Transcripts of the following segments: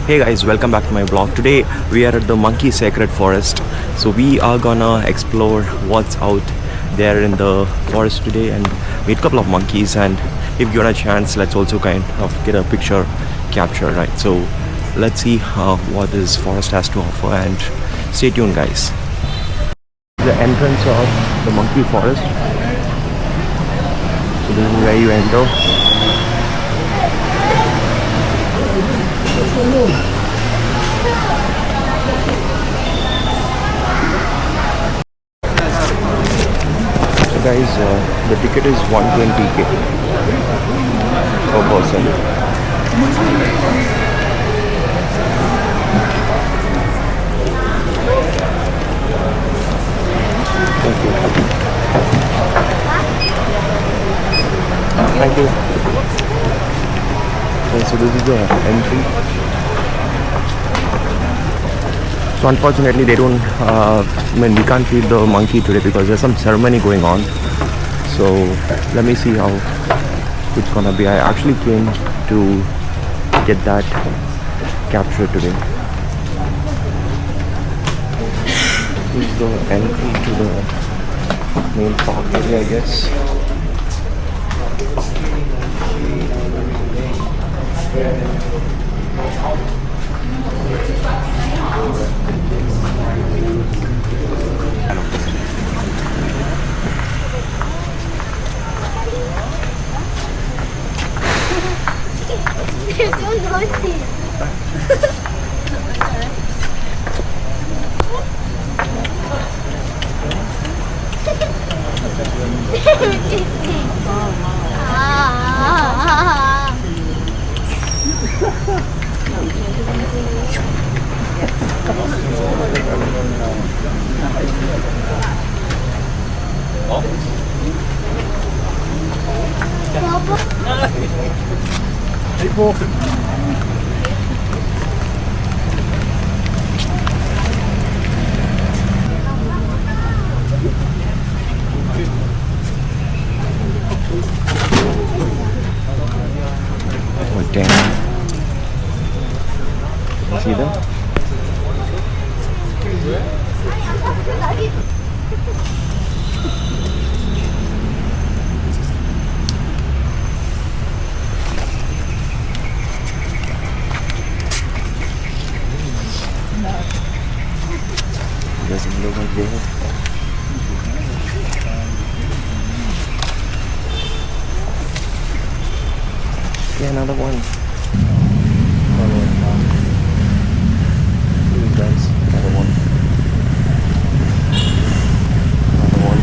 Hey guys, welcome back to my vlog. Today we are at the Monkey Sacred Forest. So we are gonna explore what's out there in the forest today and meet a couple of monkeys, and if given a chance, let's also kind of get a picture capture, right? So let's see what this forest has to offer, and stay tuned guys. The entrance of the monkey forest. So this is where you enter. So guys, the ticket is 120k per person. Thank you. Thank you. Okay, so this is the entry. So unfortunately they don't, we can't feed the monkey today because there's some ceremony going on. So let me see how it's gonna be. I actually came to get that captured today. This is the entry to the main park area, I guess. Oh damn. You see that? Doesn't look like there. Yeah, another one. Ooh, guys, another one. Another one.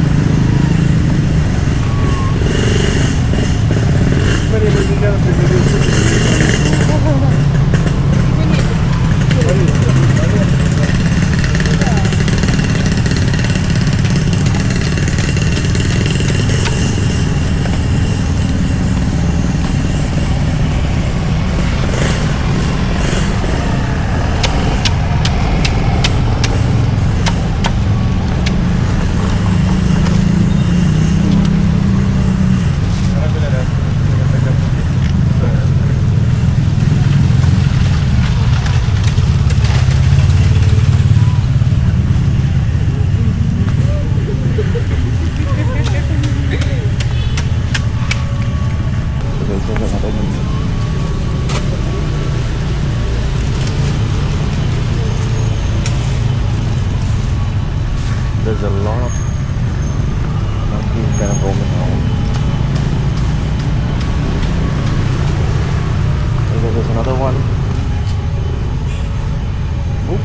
There's a lot of monkeys kind of roaming around. There's another one. Oop.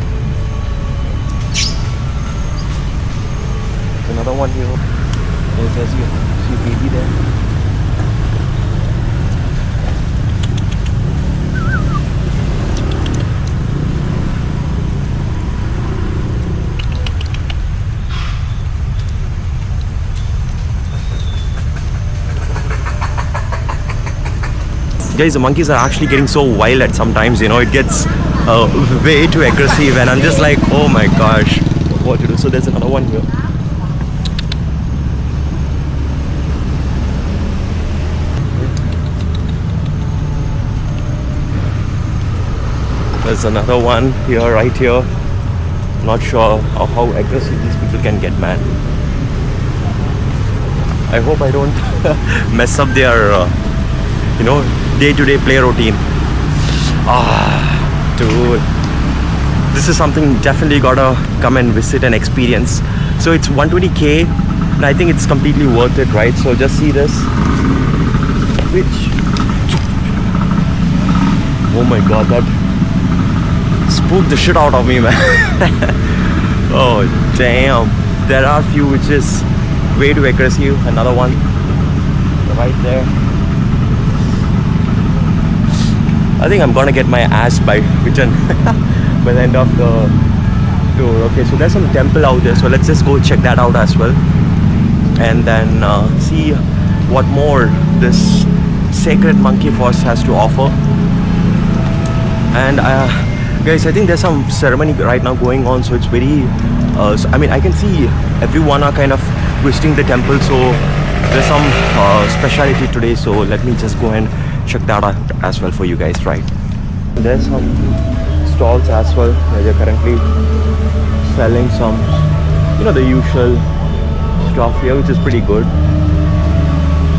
There's another one here. There's you see baby there. Guys, the monkeys are actually getting so wild at sometimes, you know, it gets way too aggressive, and I'm just like, oh my gosh, what to do. So there's another one here. There's another one here, right here. Not sure how aggressive these people can get, man. I hope I don't mess up their, day-to-day play routine. Dude, this is something definitely gotta come and visit and experience. So it's 120k, and I think it's completely worth it, right? So just see this. Oh my god, that spooked the shit out of me, man. Oh damn, there are few which is way too aggressive. Another one right there. I think I'm gonna get my ass bitten by the end of the tour. Okay, so there's some temple out there, so let's just go check that out as well, and then see what more this sacred monkey forest has to offer. And guys, I think there's some ceremony right now going on, so it's very I mean, I can see everyone are kind of visiting the temple, so there's some speciality today, so let me just go and check that out as well for you guys, right? There's some stalls as well where they're currently selling some, the usual stuff here, which is pretty good.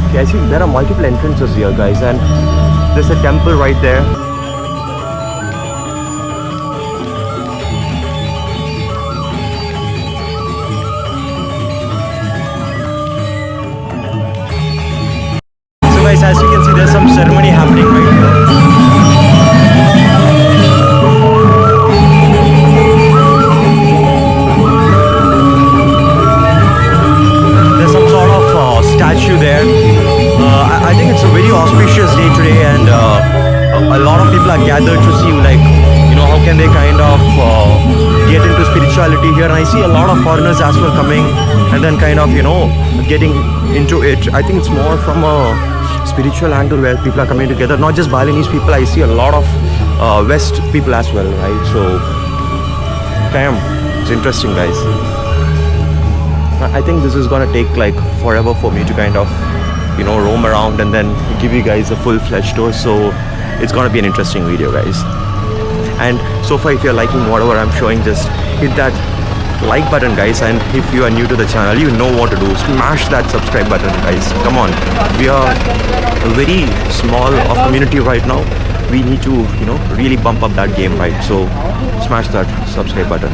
Okay, I see there are multiple entrances here, guys, and there's a temple right there. Guys, as you can see, there's some ceremony happening right here. There's some sort of statue there. I think it's a very auspicious day today, and a lot of people are gathered to see, how can they kind of get into spirituality here. And I see a lot of foreigners as well coming, and then kind of, getting into it. I think it's more from a spiritual angle where people are coming together, not just Balinese people. I see a lot of West people as well, right? So damn, it's interesting, guys. I think this is gonna take forever for me to kind of roam around and then give you guys a full-fledged tour, so it's gonna be an interesting video, guys. And so far, if you're liking whatever I'm showing, just hit that like button, guys, and if you are new to the channel, you know what to do. Smash that subscribe button, guys. Come on, we are a very small of community right now. We need to really bump up that game, right? So smash that subscribe button.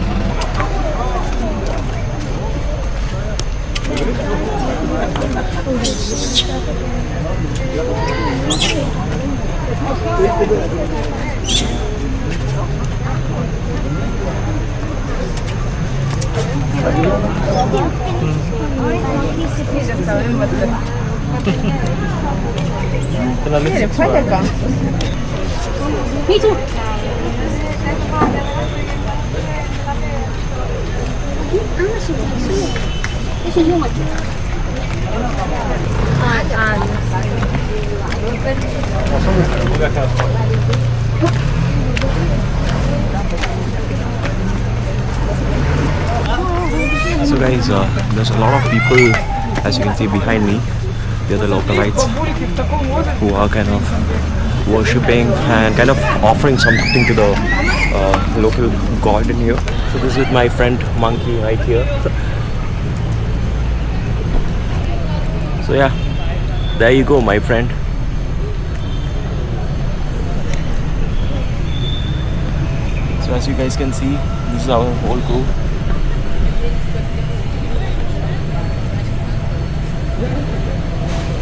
So guys, there's a lot of people, as you can see behind me. They're the localites who are kind of worshipping and kind of offering something to the local god in here. So this is my friend Monkey right here. So yeah, there you go, my friend. So as you guys can see, this is our whole crew.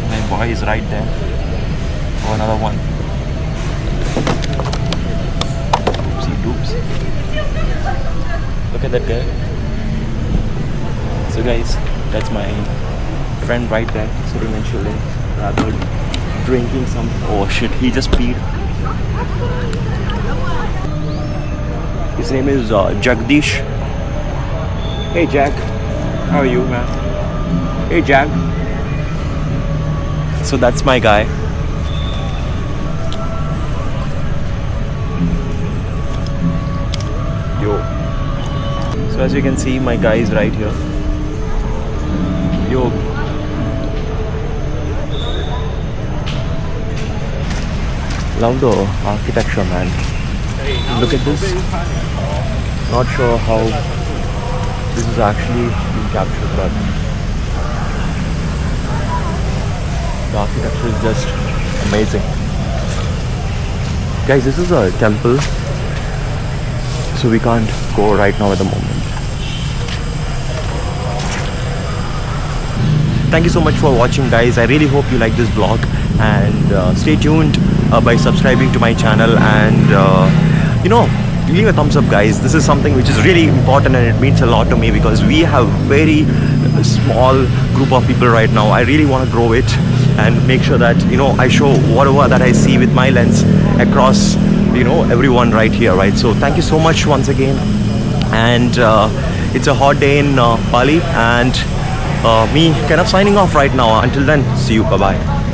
My boy is right there. Oh, another one. Oopsie doops. Look at that guy. So guys, that's my friend right there, sitting and chilling, rather drinking some. Oh shit, he just peed. His name is Jagdish. Hey Jack, how are you, man? Hey Jack. So that's my guy. Yo. So as you can see, my guy is right here. Yo. Love the architecture, man. Look at this. Not sure how this is actually being captured, but the architecture is just amazing. Guys, this is a temple, so we can't go right now at the moment. Thank you so much for watching, guys. I really hope you like this vlog, and stay tuned by subscribing to my channel, and leave a thumbs up, guys. This is something which is really important, and it means a lot to me because we have very small group of people right now. I really want to grow it and make sure that I show whatever that I see with my lens across everyone right here, right? So thank you so much once again, and it's a hot day in Bali, and me kind of signing off right now. Until then, see you. Bye bye.